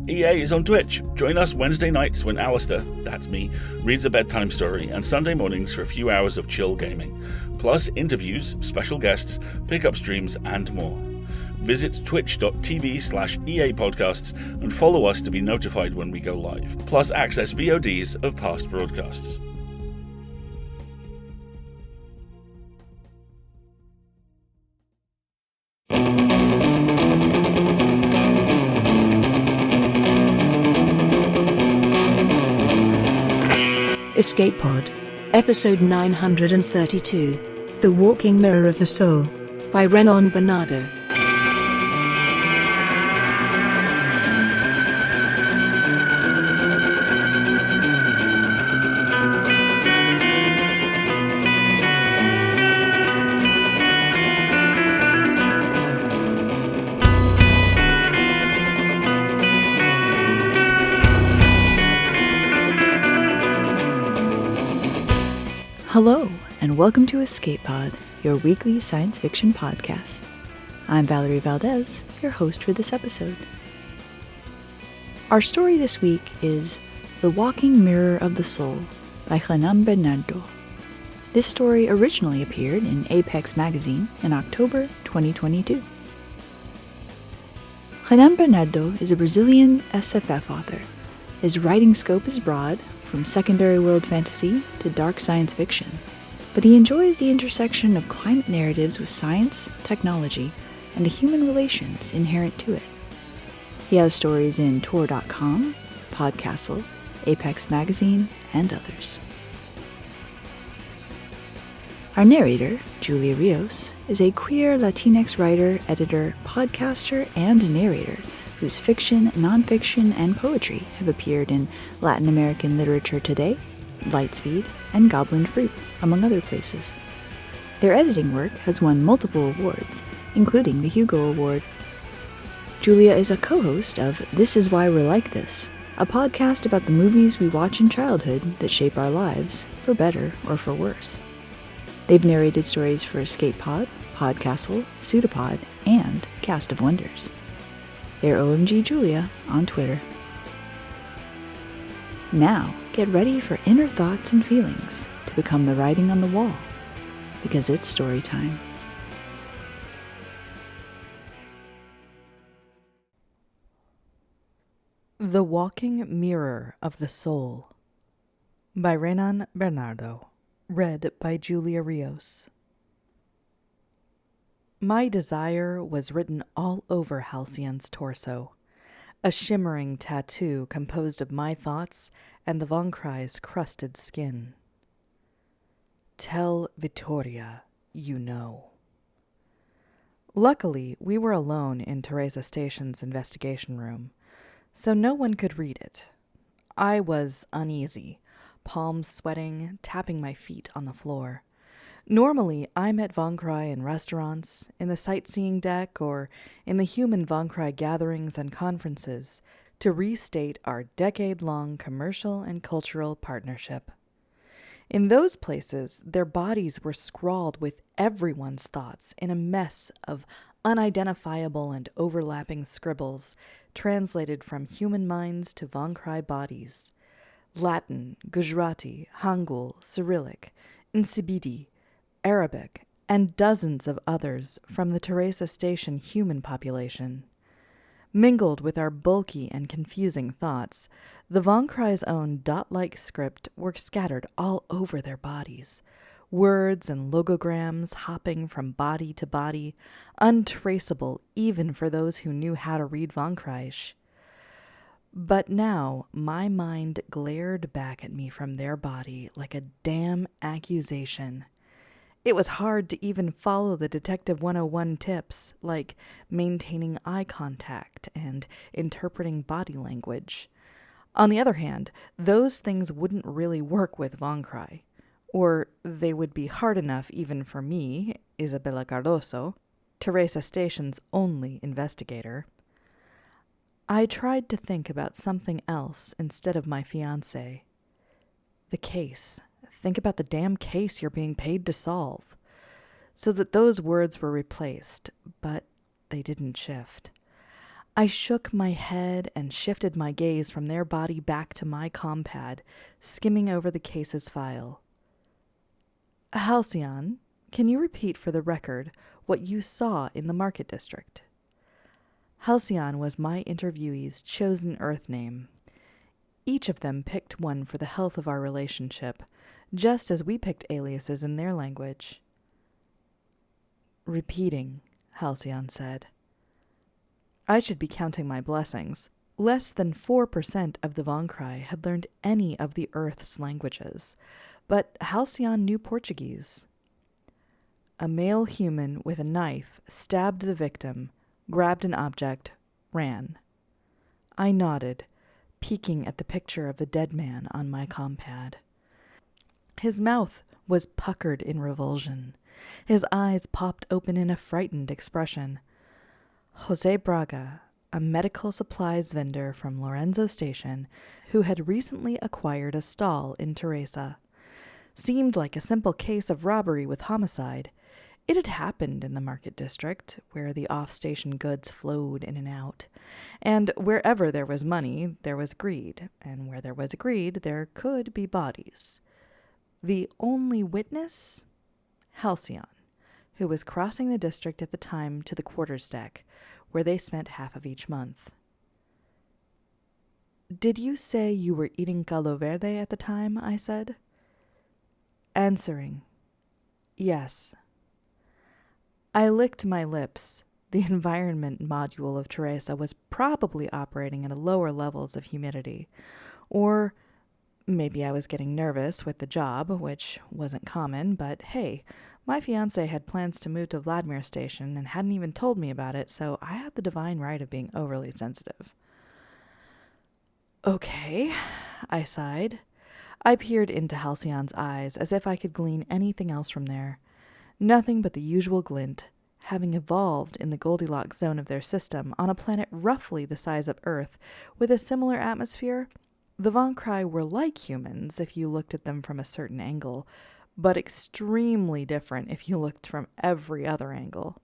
EA is on Twitch. Join us Wednesday nights when Alistair, that's me, reads a bedtime story, and Sunday mornings for a few hours of chill gaming. Plus interviews, special guests, pickup streams, and more. Visit twitch.tv/EA podcasts and follow us to be notified when we go live. Plus access VODs of past broadcasts. Escape Pod, Episode 932, The Walking Mirror of the Soul, by Renan Bernardo. Hello, and welcome to Escape Pod, your weekly science fiction podcast. I'm Valerie Valdez, your host for this episode. Our story this week is The Walking Mirror of the Soul by Renan Bernardo. This story originally appeared in Apex magazine in October 2022. Renan Bernardo is a Brazilian SFF author. His writing scope is broad, from secondary world fantasy to dark science fiction, but he enjoys the intersection of climate narratives with science, technology, and the human relations inherent to it. He has stories in Tor.com, Podcastle, Apex Magazine, and others. Our narrator, Julia Rios, is a queer Latinx writer, editor, podcaster, and narrator whose fiction, nonfiction, and poetry have appeared in Latin American Literature Today, Lightspeed, and Goblin Fruit, among other places. Their editing work has won multiple awards, including the Hugo Award. Julia is a co-host of This Is Why We're Like This, a podcast about the movies we watch in childhood that shape our lives, for better or for worse. They've narrated stories for Escape Pod, Podcastle, Pseudopod, and Cast of Wonders. They're OMG Julia on Twitter. Now, get ready for inner thoughts and feelings to become the writing on the wall, because it's story time. The Walking Mirror of the Soul by Renan Bernardo, read by Julia Rios. My desire was written all over Halcyon's torso, a shimmering tattoo composed of my thoughts and the Von Cry's crusted skin. Tell Vittoria you know. Luckily, we were alone in Teresa Station's investigation room, so no one could read it. I was uneasy, palms sweating, tapping my feet on the floor. Normally, I met Von Cry in restaurants, in the sightseeing deck, or in the human Von Cry gatherings and conferences to restate our decade-long commercial and cultural partnership. In those places, their bodies were scrawled with everyone's thoughts in a mess of unidentifiable and overlapping scribbles translated from human minds to Von Cry bodies. Latin, Gujarati, Hangul, Cyrillic, Nsibidi, Arabic, and dozens of others from the Teresa Station human population. Mingled with our bulky and confusing thoughts, the Von Cry's own dot-like script were scattered all over their bodies, words and logograms hopping from body to body, untraceable even for those who knew how to read Von Crysch. But now my mind glared back at me from their body like a damn accusation. It was hard to even follow the Detective 101 tips, like maintaining eye contact and interpreting body language. On the other hand, those things wouldn't really work with Von Cry, or they would be hard enough even for me, Isabella Cardoso, Teresa Station's only investigator. I tried to think about something else instead of my fiancé. The case. Think about the damn case you're being paid to solve. So that those words were replaced, but they didn't shift. I shook my head and shifted my gaze from their body back to my compad, skimming over the case's file. Halcyon, can you repeat for the record what you saw in the Market District? Halcyon was my interviewee's chosen Earth name. Each of them picked one for the health of our relationship, just as we picked aliases in their language. Repeating, Halcyon said. I should be counting my blessings. Less than 4% of the Vongkrai had learned any of the Earth's languages, but Halcyon knew Portuguese. A male human with a knife stabbed the victim, grabbed an object, ran. I nodded, peeking at the picture of the dead man on my compad. His mouth was puckered in revulsion. His eyes popped open in a frightened expression. Jose Braga, a medical supplies vendor from Lorenzo Station, who had recently acquired a stall in Teresa. Seemed like a simple case of robbery with homicide. It had happened in the Market District, where the off-station goods flowed in and out. And wherever there was money, there was greed, and where there was greed, there could be bodies. The only witness? Halcyon, who was crossing the district at the time to the quarters deck, where they spent half of each month. Did you say you were eating caldo verde at the time? I said. Answering, yes. I licked my lips. The environment module of Teresa was probably operating at lower levels of humidity. Or maybe I was getting nervous with the job, which wasn't common, but hey, my fiancé had plans to move to Vladimir Station and hadn't even told me about it, so I had the divine right of being overly sensitive. Okay, I sighed. I peered into Halcyon's eyes as if I could glean anything else from there. Nothing but the usual glint. Having evolved in the Goldilocks zone of their system on a planet roughly the size of Earth with a similar atmosphere, the Vongkrai were like humans if you looked at them from a certain angle, but extremely different if you looked from every other angle.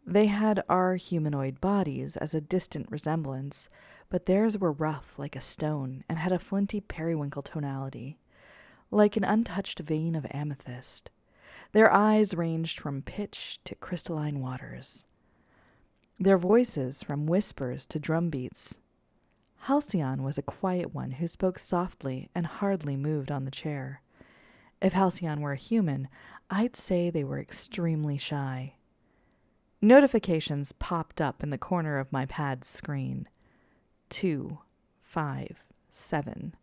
They had our humanoid bodies as a distant resemblance, but theirs were rough like a stone and had a flinty periwinkle tonality, like an untouched vein of amethyst. Their eyes ranged from pitch to crystalline waters. Their voices from whispers to drumbeats. Halcyon was a quiet one who spoke softly and hardly moved on the chair. If Halcyon were a human, I'd say they were extremely shy. Notifications popped up in the corner of my pad's screen. 2, 5, 7.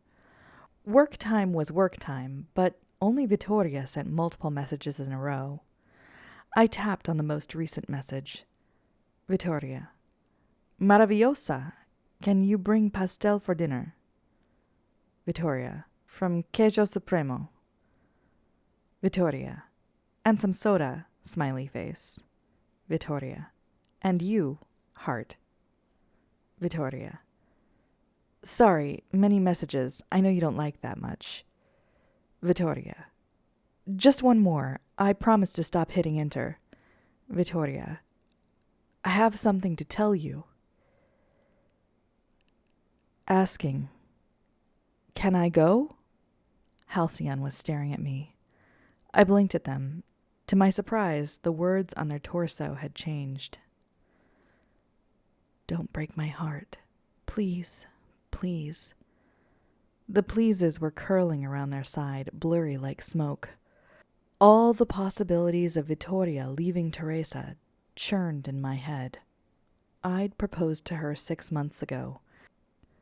Work time was work time, but only Vittoria sent multiple messages in a row. I tapped on the most recent message. Vittoria. Maravillosa. Can you bring pastel for dinner? Vittoria. From Queijo Supremo. Vittoria. And some soda, smiley face. Vittoria. And you, heart. Vittoria. Sorry, many messages. I know you don't like that much. Vittoria. Just one more. I promise to stop hitting enter. Vittoria. I have something to tell you. Asking. Can I go? Halcyon was staring at me. I blinked at them. To my surprise, the words on their torso had changed. Don't break my heart. Please, please. The pleases were curling around their side, blurry like smoke. All the possibilities of Vittoria leaving Teresa churned in my head. I'd proposed to her 6 months ago.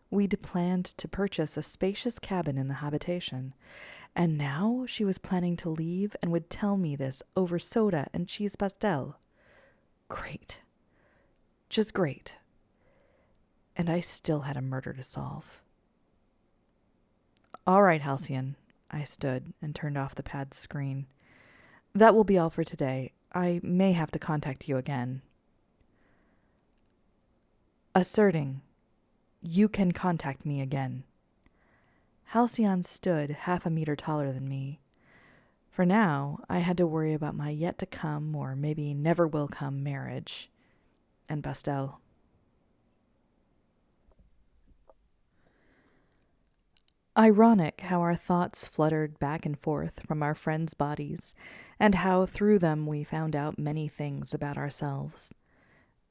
We'd planned to purchase a spacious cabin in the habitation, and now she was planning to leave and would tell me this over soda and cheese pastel. Great. Just great. And I still had a murder to solve. All right, Halcyon. I stood and turned off the pad's screen. That will be all for today. I may have to contact you again. Asserting. You can contact me again. Halcyon stood half a meter taller than me. For now, I had to worry about my yet-to-come or maybe never-will-come marriage. And pastel. Ironic how our thoughts fluttered back and forth from our friends' bodies, and how through them we found out many things about ourselves.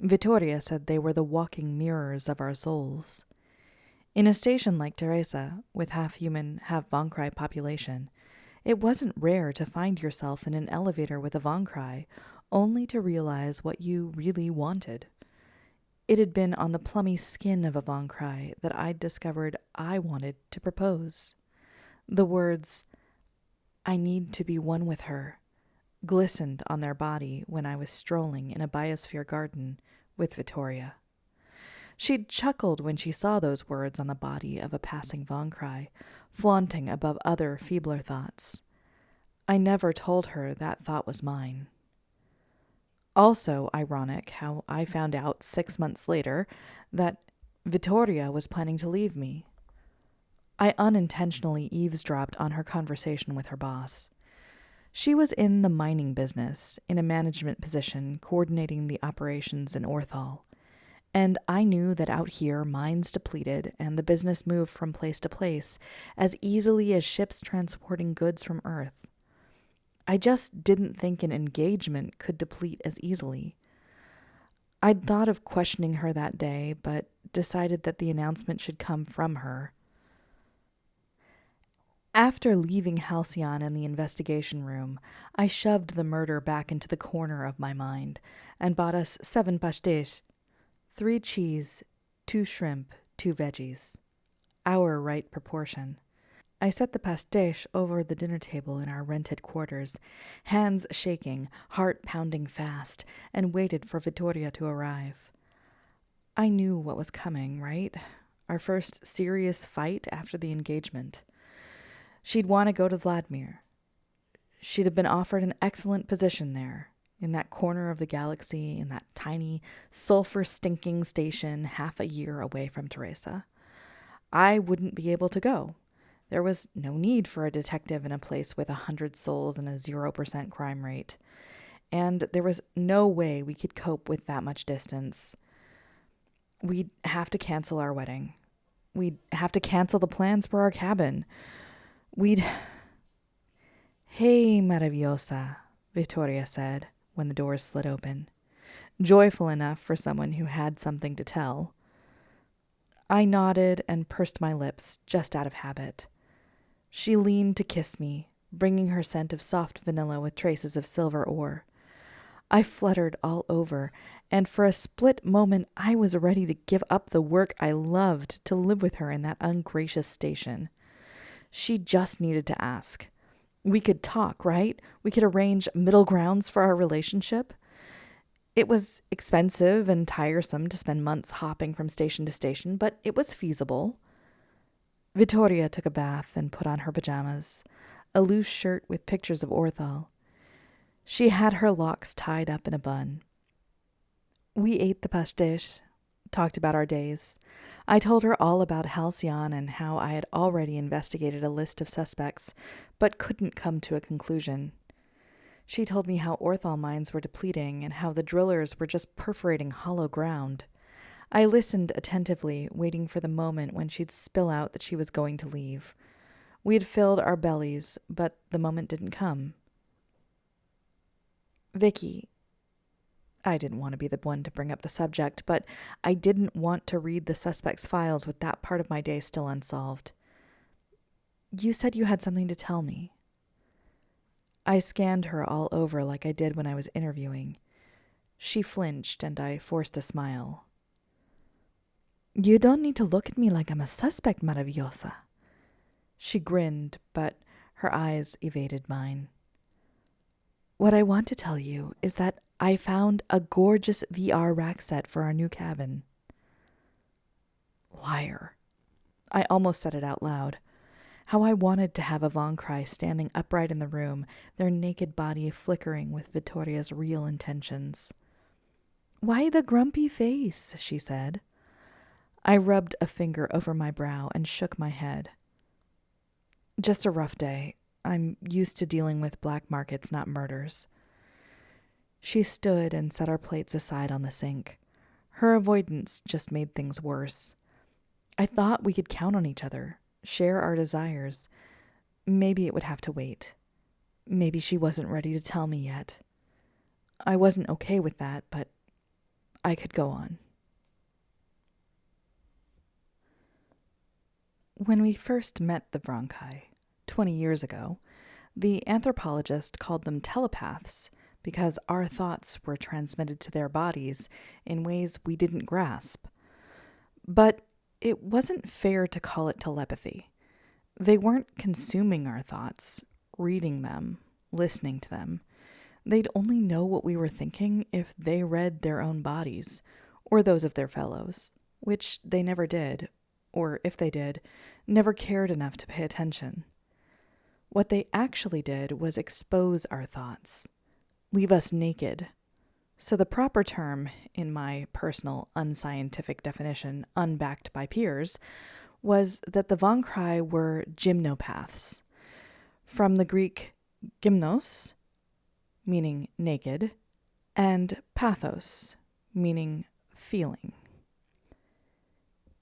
Vittoria said they were the walking mirrors of our souls. In a station like Teresa, with half-human, half-Vonkrai population, it wasn't rare to find yourself in an elevator with a Vonkrai, only to realize what you really wanted. It had been on the plummy skin of a Vonkrai that I'd discovered I wanted to propose. The words, "I need to be one with her," glistened on their body when I was strolling in a biosphere garden with Vittoria. She'd chuckled when she saw those words on the body of a passing Vonkrai, flaunting above other feebler thoughts. I never told her that thought was mine. Also ironic how I found out 6 months later that Vittoria was planning to leave me. I unintentionally eavesdropped on her conversation with her boss. She was in the mining business, in a management position, coordinating the operations in Orthal. And I knew that out here mines depleted and the business moved from place to place as easily as ships transporting goods from Earth. I just didn't think an engagement could deplete as easily. I'd thought of questioning her that day, but decided that the announcement should come from her. After leaving Halcyon in the investigation room, I shoved the murder back into the corner of my mind and bought us 7 pastéis, 3 cheese, 2 shrimp, 2 veggies. Our right proportion. I set the pastéis over the dinner table in our rented quarters, hands shaking, heart pounding fast, and waited for Vittoria to arrive. I knew what was coming, right? Our first serious fight after the engagement. She'd want to go to Vladimir. She'd have been offered an excellent position there, in that corner of the galaxy, in that tiny, sulfur-stinking station half a year away from Teresa. I wouldn't be able to go. There was no need for a detective in a place with 100 souls and a 0% crime rate. And there was no way we could cope with that much distance. We'd have to cancel our wedding. We'd have to cancel the plans for our cabin. "Hey, Maravillosa," Vittoria said when the doors slid open, joyful enough for someone who had something to tell. I nodded and pursed my lips just out of habit. She leaned to kiss me, bringing her scent of soft vanilla with traces of silver ore. I fluttered all over, and for a split moment I was ready to give up the work I loved to live with her in that ungracious station. She just needed to ask. We could talk, right? We could arrange middle grounds for our relationship. It was expensive and tiresome to spend months hopping from station to station, but it was feasible. Vittoria took a bath and put on her pajamas, a loose shirt with pictures of Orthal. She had her locks tied up in a bun. We ate the pastéis, talked about our days. I told her all about Halcyon and how I had already investigated a list of suspects, but couldn't come to a conclusion. She told me how Orthal mines were depleting and how the drillers were just perforating hollow ground. I listened attentively, waiting for the moment when she'd spill out that she was going to leave. We had filled our bellies, but the moment didn't come. "Vicky," I didn't want to be the one to bring up the subject, but I didn't want to read the suspect's files with that part of my day still unsolved. "You said you had something to tell me." I scanned her all over like I did when I was interviewing. She flinched, and I forced a smile. "You don't need to look at me like I'm a suspect, Maravillosa." She grinned, but her eyes evaded mine. "What I want to tell you is that I found a gorgeous VR rack set for our new cabin." Liar. I almost said it out loud. How I wanted to have a Vonkrai standing upright in the room, their naked body flickering with Vittoria's real intentions. "Why the grumpy face?" she said. I rubbed a finger over my brow and shook my head. "Just a rough day. I'm used to dealing with black markets, not murders." She stood and set our plates aside on the sink. Her avoidance just made things worse. I thought we could count on each other. share our desires. Maybe it would have to wait. Maybe she wasn't ready to tell me yet. I wasn't okay with that, but I could go on. When we first met the Vronkai, 20 years ago, the anthropologist called them telepaths because our thoughts were transmitted to their bodies in ways we didn't grasp. But it wasn't fair to call it telepathy. They weren't consuming our thoughts, reading them, listening to them. They'd only know what we were thinking if they read their own bodies, or those of their fellows, which they never did, or if they did, never cared enough to pay attention. What they actually did was expose our thoughts, leave us naked. So the proper term, in my personal unscientific definition, unbacked by peers, was that the Vronkai were gymnopaths, from the Greek gymnos, meaning naked, and pathos, meaning feeling.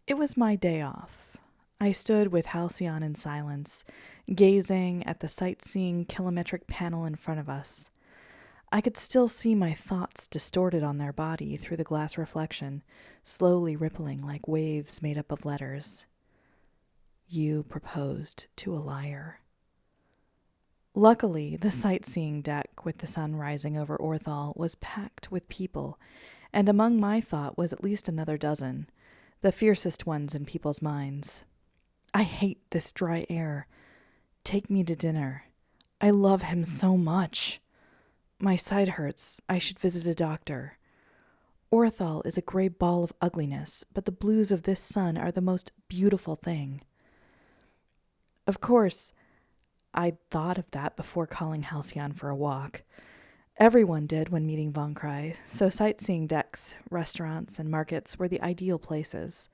It was my day off. I stood with Halcyon in silence, gazing at the sightseeing kilometric panel in front of us. I could still see my thoughts distorted on their body through the glass reflection, slowly rippling like waves made up of letters. You proposed to a liar. Luckily, the sightseeing deck with the sun rising over Orthal was packed with people, and among my thought was at least another dozen, the fiercest ones in people's minds. I hate this dry air. Take me to dinner. I love him so much. My side hurts. I should visit a doctor. Orthal is a gray ball of ugliness, but the blues of this sun are the most beautiful thing. Of course, I'd thought of that before calling Halcyon for a walk. Everyone did when meeting Vronkai, so sightseeing decks, restaurants, and markets were the ideal places.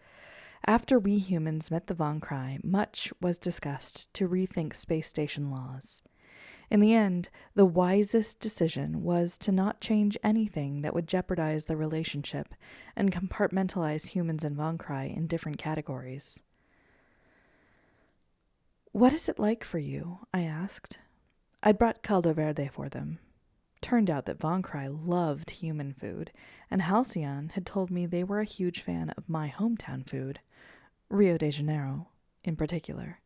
After we humans met the Vronkai, much was discussed to rethink space station laws. In the end, the wisest decision was to not change anything that would jeopardize the relationship and compartmentalize humans and Vronkai in different categories. "What is it like for you?" I asked. I'd brought caldo verde for them. Turned out that Vronkai loved human food, and Halcyon had told me they were a huge fan of my hometown food, Rio de Janeiro in particular.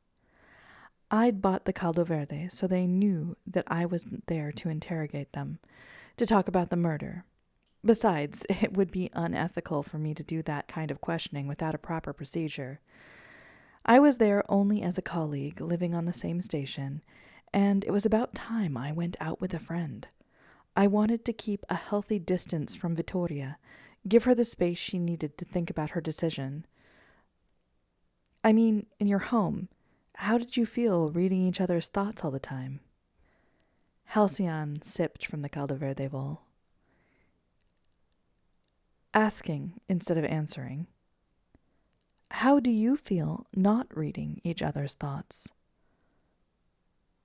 I'd bought the caldo verde so they knew that I wasn't there to interrogate them, to talk about the murder. Besides, it would be unethical for me to do that kind of questioning without a proper procedure. I was there only as a colleague living on the same station, and it was about time I went out with a friend. I wanted to keep a healthy distance from Vittoria, give her the space she needed to think about her decision. I mean, in your home, how did you feel reading each other's thoughts all the time? Halcyon sipped from the caldo verde bowl, asking instead of answering. How do you feel not reading each other's thoughts?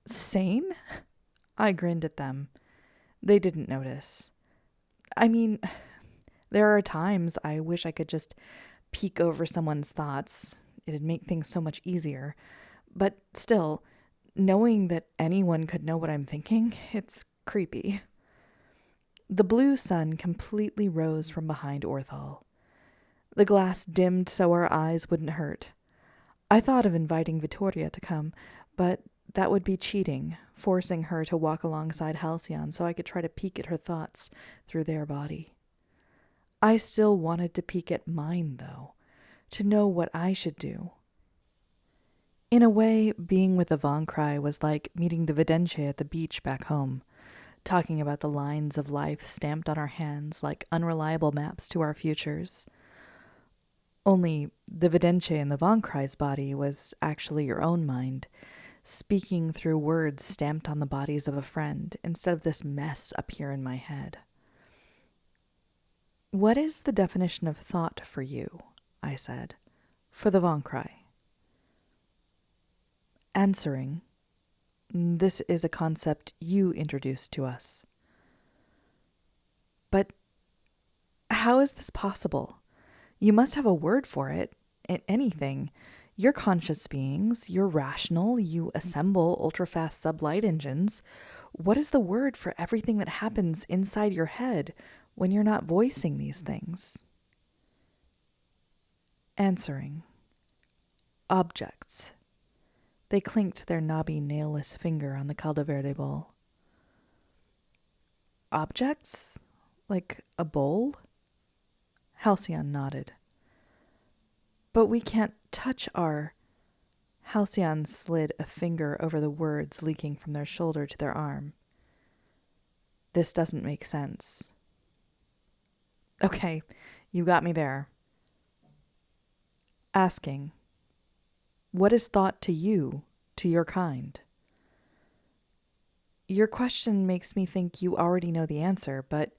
Sane? I grinned at them. They didn't notice. I mean, there are times I wish I could just peek over someone's thoughts. It'd make things so much easier. But still, knowing that anyone could know what I'm thinking, it's creepy. The blue sun completely rose from behind Orthal. The glass dimmed so our eyes wouldn't hurt. I thought of inviting Vittoria to come, but that would be cheating, forcing her to walk alongside Halcyon so I could try to peek at her thoughts through their body. I still wanted to peek at mine, though, to know what I should do. In a way, being with the Vronkai was like meeting the Vidente at the beach back home, talking about the lines of life stamped on our hands like unreliable maps to our futures. Only the Vidente in the Vronkai's body was actually your own mind, speaking through words stamped on the bodies of a friend instead of this mess up here in my head. What is the definition of thought for you? I said. For the Vronkai. Answering, this is a concept you introduced to us. But how is this possible? You must have a word for it, anything. You're conscious beings, you're rational, you assemble ultra-fast sublight engines. What is the word for everything that happens inside your head when you're not voicing these things? Answering. Objects. They clinked their knobby, nailless finger on the caldo verde bowl. Objects? Like a bowl? Halcyon nodded. But we can't touch our... Halcyon slid a finger over the words leaking from their shoulder to their arm. This doesn't make sense. Okay, you got me there. Asking. What is thought to you, to your kind? Your question makes me think you already know the answer, but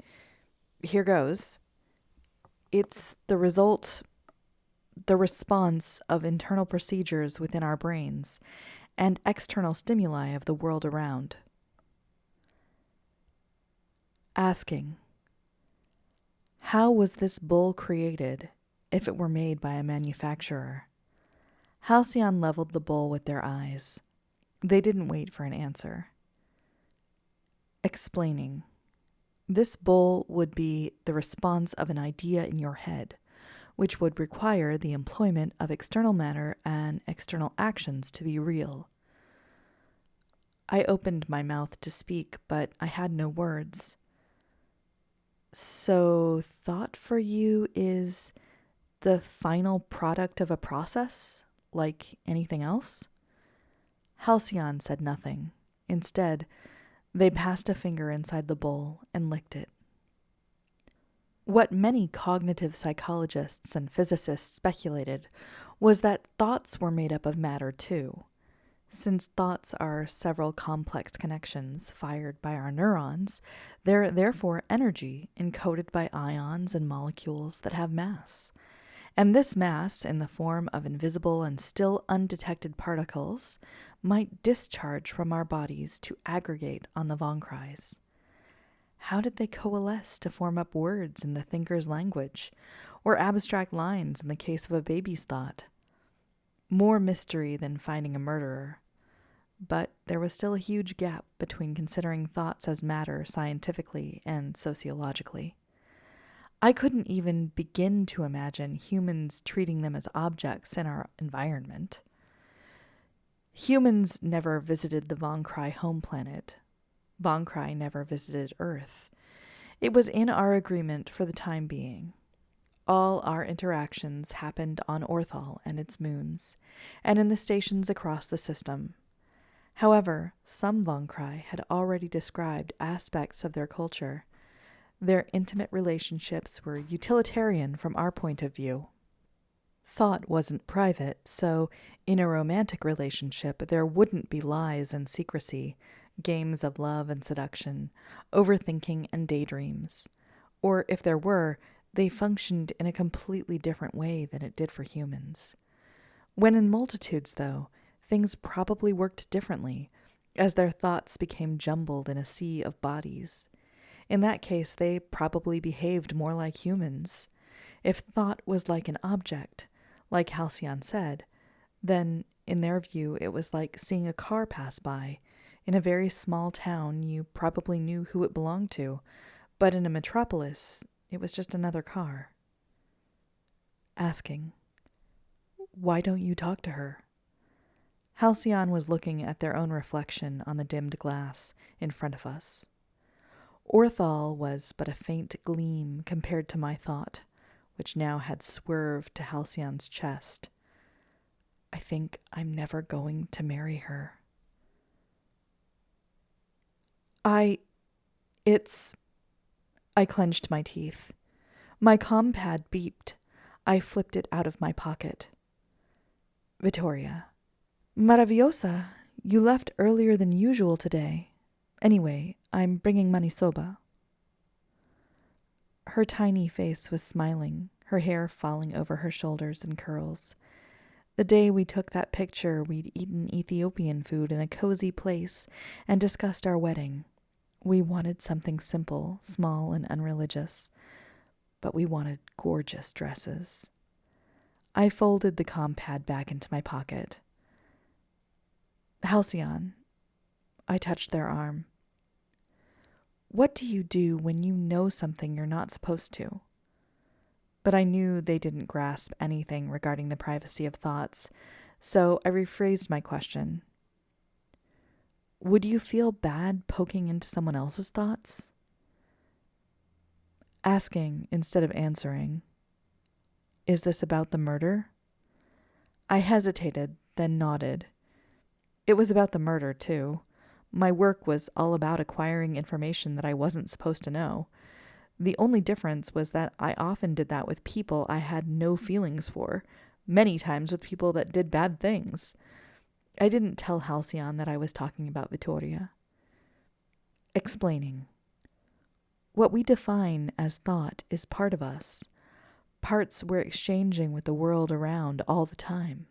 here goes. It's the response of internal procedures within our brains and external stimuli of the world around. Asking. How was this bowl created if it were made by a manufacturer? Halcyon leveled the bowl with their eyes. They didn't wait for an answer. Explaining. This bowl would be the response of an idea in your head, which would require the employment of external matter and external actions to be real. I opened my mouth to speak, but I had no words. So, thought for you is the final product of a process, like anything else? Halcyon said nothing. Instead, they passed a finger inside the bowl and licked it. What many cognitive psychologists and physicists speculated was that thoughts were made up of matter too. Since thoughts are several complex connections fired by our neurons, they're therefore energy encoded by ions and molecules that have mass. And this mass, in the form of invisible and still undetected particles, might discharge from our bodies to aggregate on the von Kreis. How did they coalesce to form up words in the thinker's language, or abstract lines in the case of a baby's thought? More mystery than finding a murderer. But there was still a huge gap between considering thoughts as matter scientifically and sociologically. I couldn't even begin to imagine humans treating them as objects in our environment. Humans never visited the von Krey home planet. Von Krey never visited Earth. It was in our agreement for the time being. All our interactions happened on Orthal and its moons, and in the stations across the system. However, some von Krey had already described aspects of their culture. Their intimate relationships were utilitarian from our point of view. Thought wasn't private, so in a romantic relationship there wouldn't be lies and secrecy, games of love and seduction, overthinking and daydreams. Or if there were, they functioned in a completely different way than it did for humans. When in multitudes, though, things probably worked differently, as their thoughts became jumbled in a sea of bodies. In that case, they probably behaved more like humans. If thought was like an object, like Halcyon said, then, in their view, it was like seeing a car pass by. In a very small town, you probably knew who it belonged to, but in a metropolis, it was just another car. Asking, why don't you talk to her? Halcyon was looking at their own reflection on the dimmed glass in front of us. Orthal was but a faint gleam compared to my thought, which now had swerved to Halcyon's chest. I think I'm never going to marry her. I clenched my teeth. My compad beeped. I flipped it out of my pocket. Vittoria. Maravillosa, you left earlier than usual today. Anyway, I'm bringing manisoba. Her tiny face was smiling, her hair falling over her shoulders in curls. The day we took that picture, we'd eaten Ethiopian food in a cozy place and discussed our wedding. We wanted something simple, small, and unreligious, but we wanted gorgeous dresses. I folded the compad back into my pocket. Halcyon. I touched their arm. What do you do when you know something you're not supposed to? But I knew they didn't grasp anything regarding the privacy of thoughts, so I rephrased my question. Would you feel bad poking into someone else's thoughts? Asking instead of answering. Is this about the murder? I hesitated, then nodded. It was about the murder, too. My work was all about acquiring information that I wasn't supposed to know. The only difference was that I often did that with people I had no feelings for, many times with people that did bad things. I didn't tell Halcyon that I was talking about Vittoria. Explaining. What we define as thought is part of us, parts we're exchanging with the world around all the time.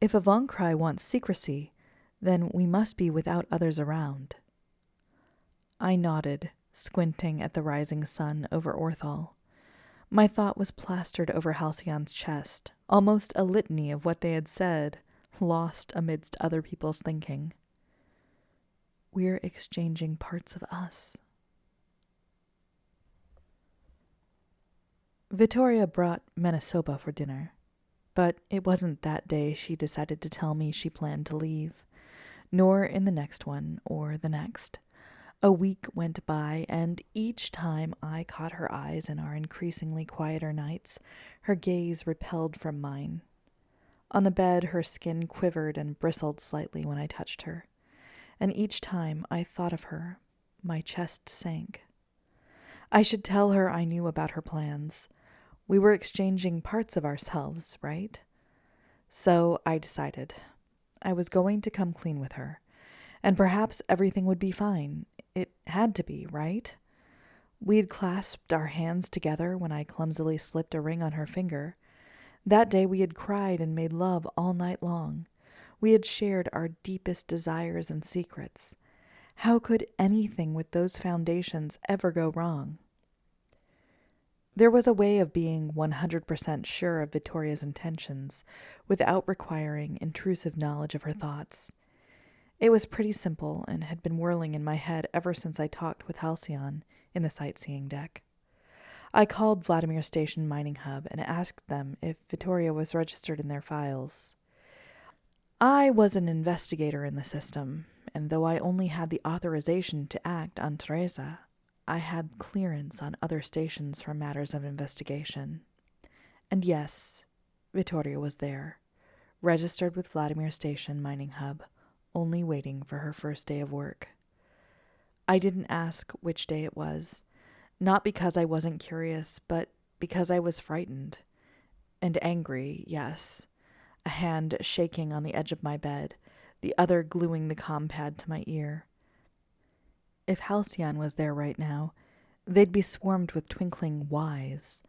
If a Von Cry wants secrecy, then we must be without others around. I nodded, squinting at the rising sun over Orthal. My thought was plastered over Halcyon's chest, almost a litany of what they had said, lost amidst other people's thinking. We're exchanging parts of us. Vittoria brought Menisopa for dinner, but it wasn't that day she decided to tell me she planned to leave, nor in the next one or the next. A week went by, and each time I caught her eyes in our increasingly quieter nights, her gaze repelled from mine. On the bed, her skin quivered and bristled slightly when I touched her, and each time I thought of her, my chest sank. I should tell her I knew about her plans. We were exchanging parts of ourselves, right? So I decided. I was going to come clean with her, and perhaps everything would be fine. It had to be, right? We had clasped our hands together when I clumsily slipped a ring on her finger. That day we had cried and made love all night long. We had shared our deepest desires and secrets. How could anything with those foundations ever go wrong? There was a way of being 100% sure of Vittoria's intentions without requiring intrusive knowledge of her thoughts. It was pretty simple and had been whirling in my head ever since I talked with Halcyon in the sightseeing deck. I called Vladimir Station Mining Hub and asked them if Vittoria was registered in their files. I was an investigator in the system, and though I only had the authorization to act on Teresa, I had clearance on other stations for matters of investigation. And yes, Vittoria was there, registered with Vladimir Station Mining Hub, only waiting for her first day of work. I didn't ask which day it was, not because I wasn't curious, but because I was frightened. And angry, yes. A hand shaking on the edge of my bed, the other gluing the compad to my ear. If Halcyon was there right now, they'd be swarmed with twinkling whys.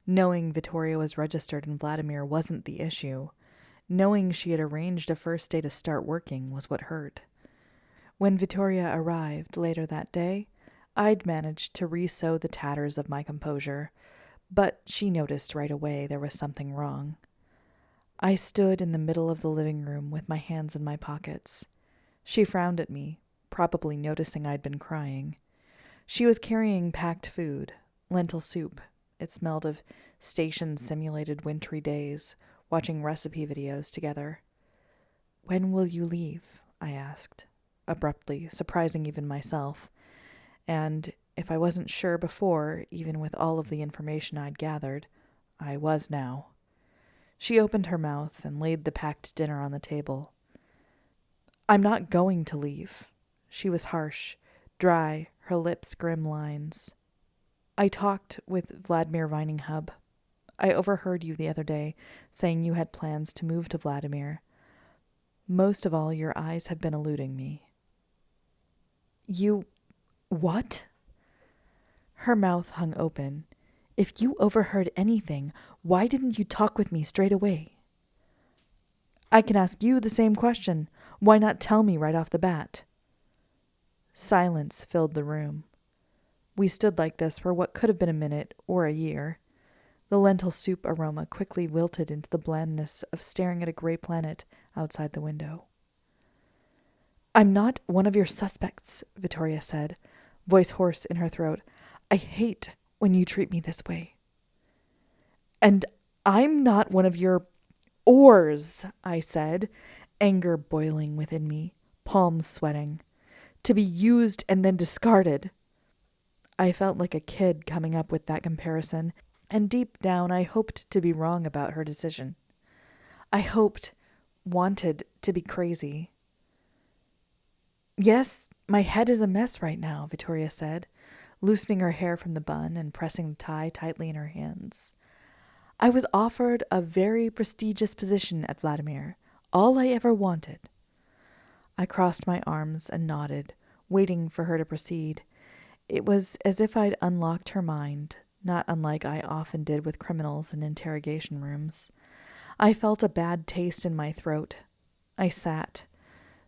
Knowing Vittoria was registered and Vladimir wasn't the issue. Knowing she had arranged a first day to start working was what hurt. When Vittoria arrived later that day, I'd managed to re-sew the tatters of my composure, but she noticed right away there was something wrong. I stood in the middle of the living room with my hands in my pockets. She frowned at me, probably noticing I'd been crying. She was carrying packed food, lentil soup. It smelled of station-simulated wintry days, watching recipe videos together. "When will you leave?" I asked, abruptly, surprising even myself. And if I wasn't sure before, even with all of the information I'd gathered, I was now. She opened her mouth and laid the packed dinner on the table. "I'm not going to leave." She was harsh, dry, her lips grim lines. "I talked with Vladimir Mining Hub. I overheard you the other day saying you had plans to move to Vladimir. Most of all, your eyes have been eluding me." "You... what?" Her mouth hung open. "If you overheard anything, why didn't you talk with me straight away?" "I can ask you the same question. Why not tell me right off the bat?" Silence filled the room. We stood like this for what could have been a minute or a year. The lentil soup aroma quickly wilted into the blandness of staring at a gray planet outside the window. "I'm not one of your suspects," Vittoria said, voice hoarse in her throat. "I hate when you treat me this way." "And I'm not one of your oars," I said, anger boiling within me, palms sweating. "To be used and then discarded." I felt like a kid coming up with that comparison, and deep down I hoped to be wrong about her decision. I wanted to be crazy. "Yes, my head is a mess right now," Vittoria said, loosening her hair from the bun and pressing the tie tightly in her hands. "I was offered a very prestigious position at Vladimir, all I ever wanted." I crossed my arms and nodded, waiting for her to proceed. It was as if I'd unlocked her mind, not unlike I often did with criminals in interrogation rooms. I felt a bad taste in my throat. I sat,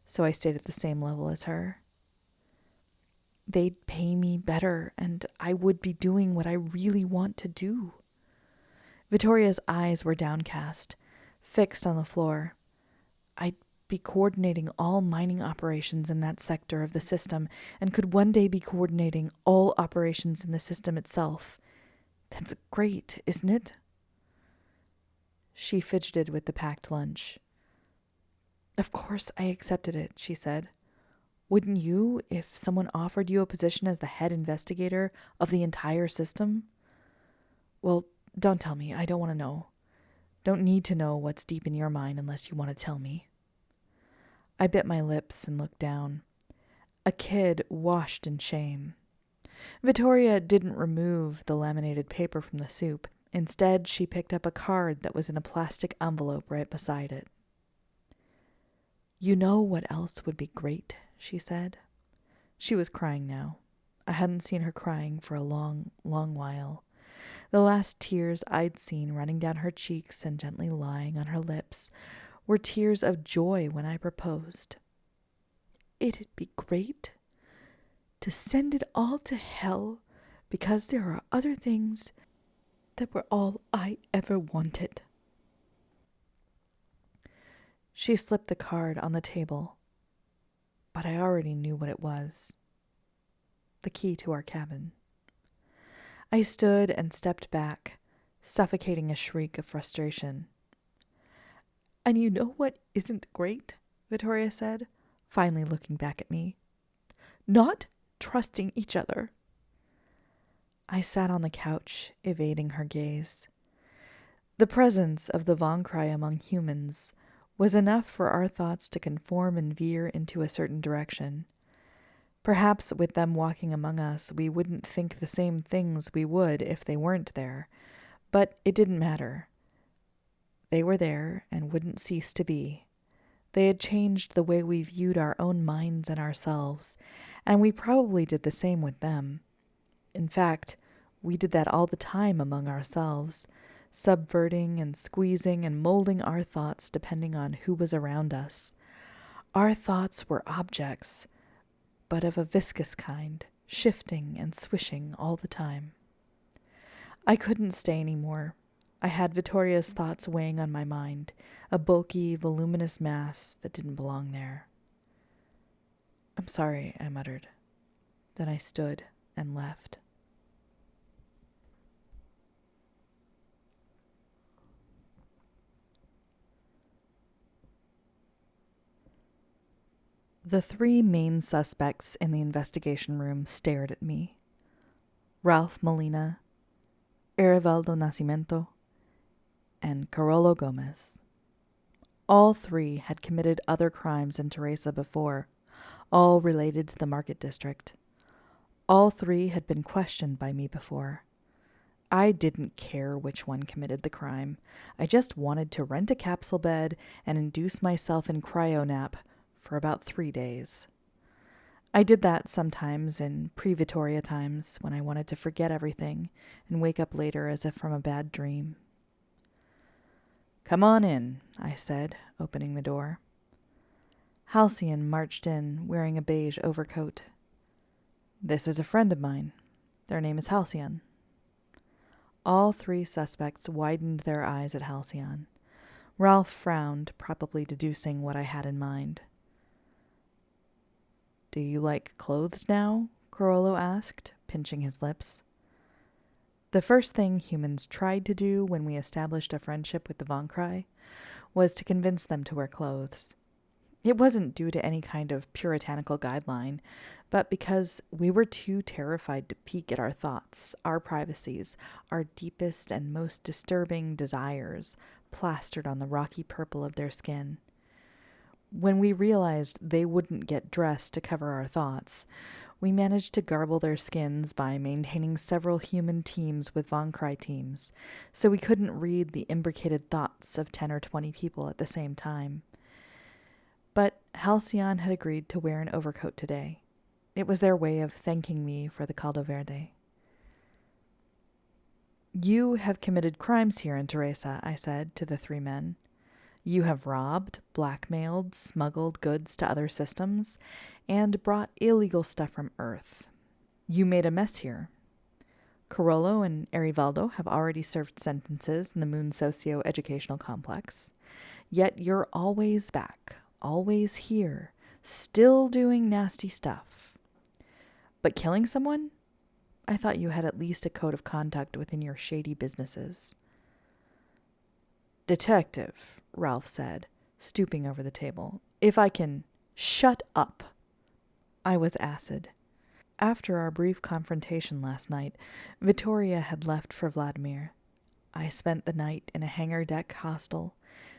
so I stayed at the same level as her. "They'd pay me better, and I would be doing what I really want to do." Vittoria's eyes were downcast, fixed on the floor. "I'd be coordinating all mining operations in that sector of the system, and could one day be coordinating all operations in the system itself. That's great, isn't it?" She fidgeted with the packed lunch. "Of course I accepted it," she said. "Wouldn't you, if someone offered you a position as the head investigator of the entire system?" "Well, don't tell me. I don't want to know. Don't need to know what's deep in your mind unless you want to tell me." I bit my lips and looked down. A kid washed in shame. Vittoria didn't remove the laminated paper from the soup. Instead, she picked up a card that was in a plastic envelope right beside it. "You know what else would be great?" she said. She was crying now. I hadn't seen her crying for a long, long while. The last tears I'd seen running down her cheeks and gently lying on her lips were tears of joy when I proposed. "It'd be great to send it all to hell because there are other things that were all I ever wanted." She slipped the card on the table, but I already knew what it was. The key to our cabin. I stood and stepped back, suffocating a shriek of frustration. "And you know what isn't great?" Vittoria said, finally looking back at me. "Not trusting each other." I sat on the couch, evading her gaze. The presence of the Von Cry among humans was enough for our thoughts to conform and veer into a certain direction. Perhaps with them walking among us, we wouldn't think the same things we would if they weren't there, but it didn't matter. They were there and wouldn't cease to be. They had changed the way we viewed our own minds and ourselves, and we probably did the same with them. In fact, we did that all the time among ourselves, subverting and squeezing and molding our thoughts depending on who was around us. Our thoughts were objects, but of a viscous kind, shifting and swishing all the time. I couldn't stay any more. I had Vittoria's thoughts weighing on my mind, a bulky, voluminous mass that didn't belong there. "I'm sorry," I muttered. Then I stood and left. The three main suspects in the investigation room stared at me. Ralph Molina, Erivaldo Nascimento, and Carollo Gomez. All three had committed other crimes in Teresa before, all related to the Market District. All three had been questioned by me before. I didn't care which one committed the crime. I just wanted to rent a capsule bed and induce myself in cryo-nap for about 3 days. I did that sometimes in pre-Vittoria times when I wanted to forget everything and wake up later as if from a bad dream. "Come on in," I said, opening the door. Halcyon marched in, wearing a beige overcoat. "This is a friend of mine. Their name is Halcyon." All three suspects widened their eyes at Halcyon. Ralph frowned, probably deducing what I had in mind. "Do you like clothes now?" Carollo asked, pinching his lips. The first thing humans tried to do when we established a friendship with the Von Cry was to convince them to wear clothes. It wasn't due to any kind of puritanical guideline, but because we were too terrified to peek at our thoughts, our privacies, our deepest and most disturbing desires plastered on the rocky purple of their skin. When we realized they wouldn't get dressed to cover our thoughts, we managed to garble their skins by maintaining several human teams with Von Cry teams, so we couldn't read the imbricated thoughts of 10 or 20 people at the same time. But Halcyon had agreed to wear an overcoat today. It was their way of thanking me for the Caldo Verde. "You have committed crimes here in Teresa," I said to the three men. "You have robbed, blackmailed, smuggled goods to other systems, and brought illegal stuff from Earth. You made a mess here. Carollo and Arivaldo have already served sentences in the Moon Socio-Educational Complex. Yet you're always back, always here, still doing nasty stuff. But killing someone? I thought you had at least a code of conduct within your shady businesses." "Detective," Ralph said, stooping over the table, "if I can—" "Shut up!" I was acid. After our brief confrontation last night, Vittoria had left for Vladimir. I spent the night in a hangar deck hostel,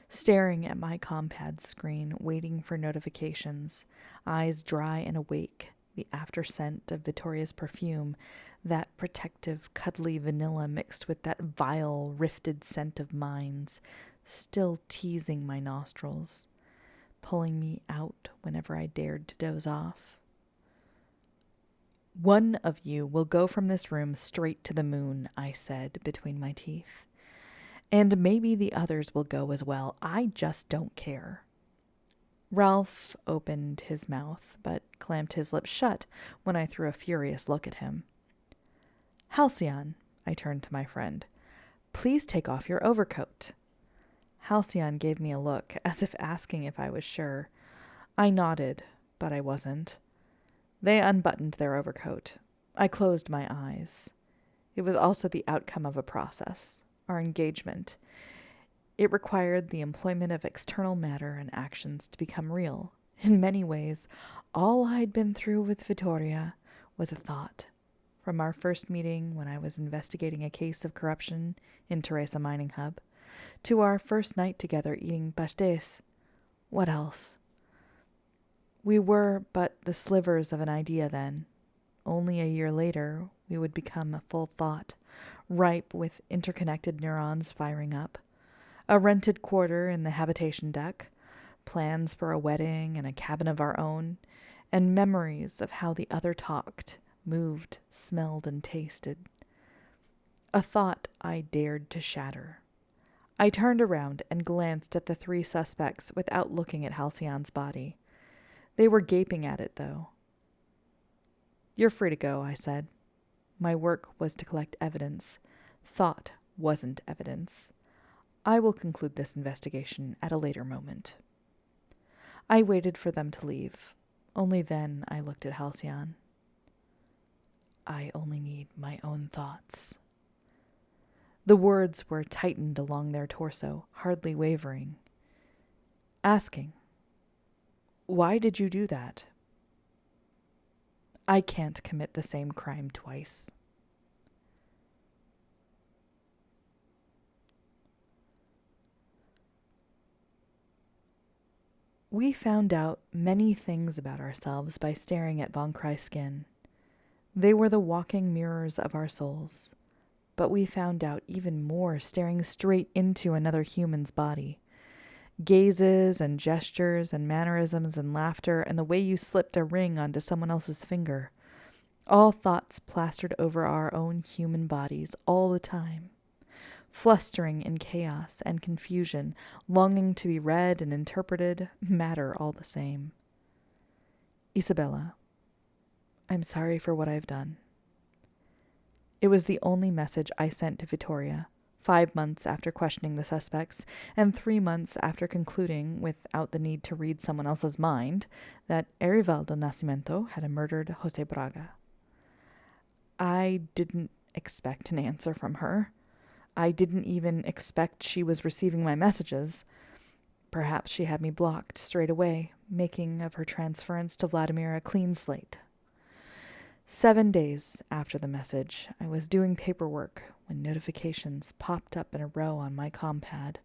staring at my compad screen, waiting for notifications, eyes dry and awake, the after scent of Vittoria's perfume, that protective, cuddly vanilla mixed with that vile, rifted scent of mine's, still teasing my nostrils, pulling me out whenever I dared to doze off. "One of you will go from this room straight to the moon," I said between my teeth. "And maybe the others will go as well. I just don't care." Ralph opened his mouth, but clamped his lips shut when I threw a furious look at him. "Halcyon," I turned to my friend, "please take off your overcoat." Halcyon gave me a look, as if asking if I was sure. I nodded, but I wasn't. They unbuttoned their overcoat. I closed my eyes. It was also the outcome of a process, our engagement. It required the employment of external matter and actions to become real. In many ways, all I'd been through with Vittoria was a thought. From our first meeting when I was investigating a case of corruption in Teresa Mining Hub, to our first night together eating pastés. What else? We were but the slivers of an idea then. Only a year later, we would become a full thought, ripe with interconnected neurons firing up. A rented quarter in the habitation deck, plans for a wedding and a cabin of our own, and memories of how the other talked, moved, smelled, and tasted. A thought I dared to shatter. I turned around and glanced at the three suspects without looking at Halcyon's body. They were gaping at it, though. "You're free to go," I said. My work was to collect evidence. Thought wasn't evidence. I will conclude this investigation at a later moment. I waited for them to leave. Only then I looked at Halcyon. "I only need my own thoughts." The words were tightened along their torso, hardly wavering. Asking, "Why did you do that?" I can't commit the same crime twice. We found out many things about ourselves by staring at Von Cry's skin. They were the walking mirrors of our souls. But we found out even more staring straight into another human's body. Gazes and gestures and mannerisms and laughter and the way you slipped a ring onto someone else's finger. All thoughts plastered over our own human bodies all the time. Flustering in chaos and confusion, longing to be read and interpreted, matter all the same. Isabella, I'm sorry for what I've done. It was the only message I sent to Vittoria, 5 months after questioning the suspects, and 3 months after concluding, without the need to read someone else's mind, that Erivaldo Nascimento had murdered Jose Braga. I didn't expect an answer from her. I didn't even expect she was receiving my messages. Perhaps she had me blocked straight away, making of her transference to Vladimir a clean slate. 7 days after the message, I was doing paperwork when notifications popped up in a row on my compad.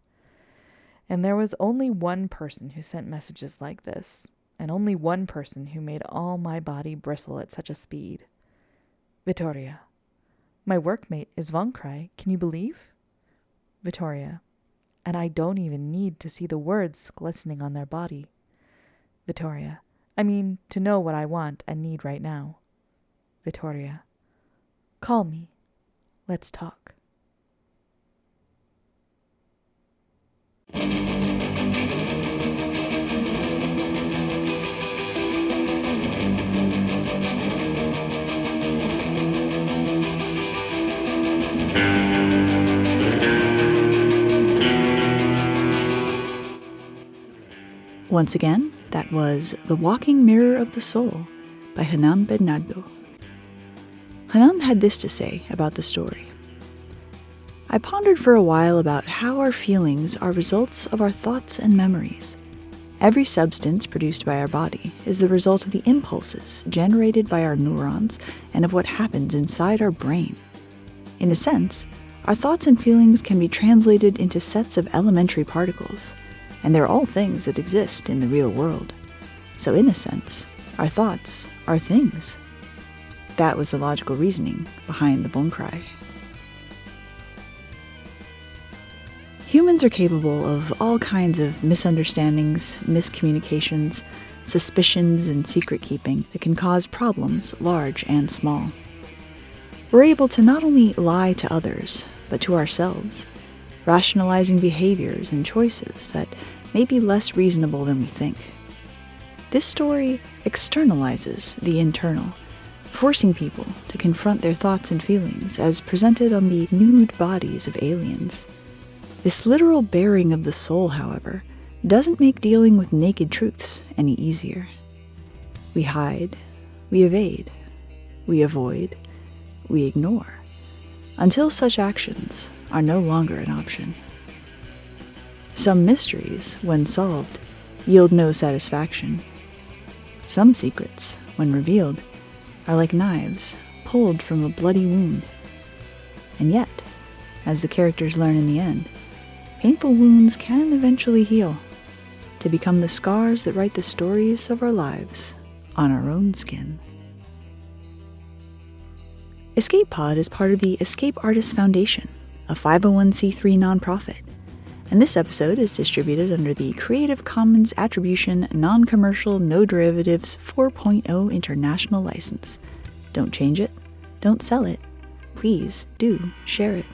And there was only one person who sent messages like this, and only one person who made all my body bristle at such a speed. Vittoria. My workmate is Vonkrai, can you believe? Vittoria. And I don't even need to see the words glistening on their body. Vittoria. I mean, to know what I want and need right now. Vittoria. Call me. Let's talk. Once again, that was The Walking Mirror of the Soul by Hernan Bernardo. Hernan had this to say about the story. I pondered for a while about how our feelings are results of our thoughts and memories. Every substance produced by our body is the result of the impulses generated by our neurons and of what happens inside our brain. In a sense, our thoughts and feelings can be translated into sets of elementary particles, and they're all things that exist in the real world. So in a sense, our thoughts are things. That was the logical reasoning behind the Vonkrai. Humans are capable of all kinds of misunderstandings, miscommunications, suspicions, and secret-keeping that can cause problems, large and small. We're able to not only lie to others, but to ourselves, rationalizing behaviors and choices that may be less reasonable than we think. This story externalizes the internal, forcing people to confront their thoughts and feelings as presented on the nude bodies of aliens. This literal baring of the soul, however, doesn't make dealing with naked truths any easier. We hide, we evade, we avoid, we ignore, until such actions are no longer an option. Some mysteries, when solved, yield no satisfaction. Some secrets, when revealed, are like knives pulled from a bloody wound. And yet, as the characters learn in the end, painful wounds can eventually heal, to become the scars that write the stories of our lives on our own skin. Escape Pod is part of the Escape Artists Foundation, a 501c3 nonprofit, and this episode is distributed under the Creative Commons Attribution Non-Commercial No Derivatives 4.0 International License. Don't change it, don't sell it, please do share it.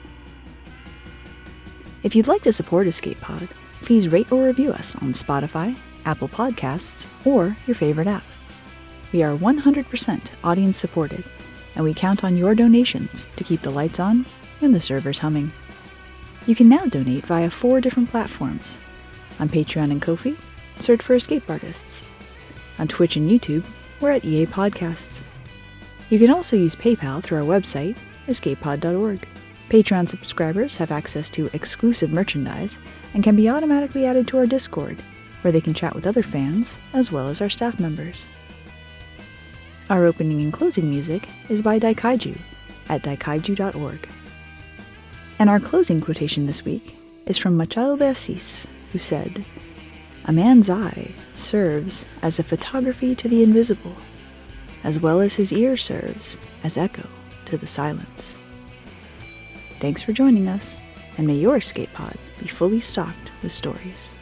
If you'd like to support Escape Pod, please rate or review us on Spotify, Apple Podcasts, or your favorite app. We are 100% audience supported, and we count on your donations to keep the lights on and the servers humming. You can now donate via 4 different platforms. On Patreon and Ko-fi, search for Escape Artists. On Twitch and YouTube, we're at EA Podcasts. You can also use PayPal through our website, escapepod.org. Patreon subscribers have access to exclusive merchandise and can be automatically added to our Discord, where they can chat with other fans as well as our staff members. Our opening and closing music is by Daikaiju at daikaiju.org. And our closing quotation this week is from Machado de Assis, who said, "A man's eye serves as a photography to the invisible, as well as his ear serves as echo to the silence." Thanks for joining us, and may your escape pod be fully stocked with stories.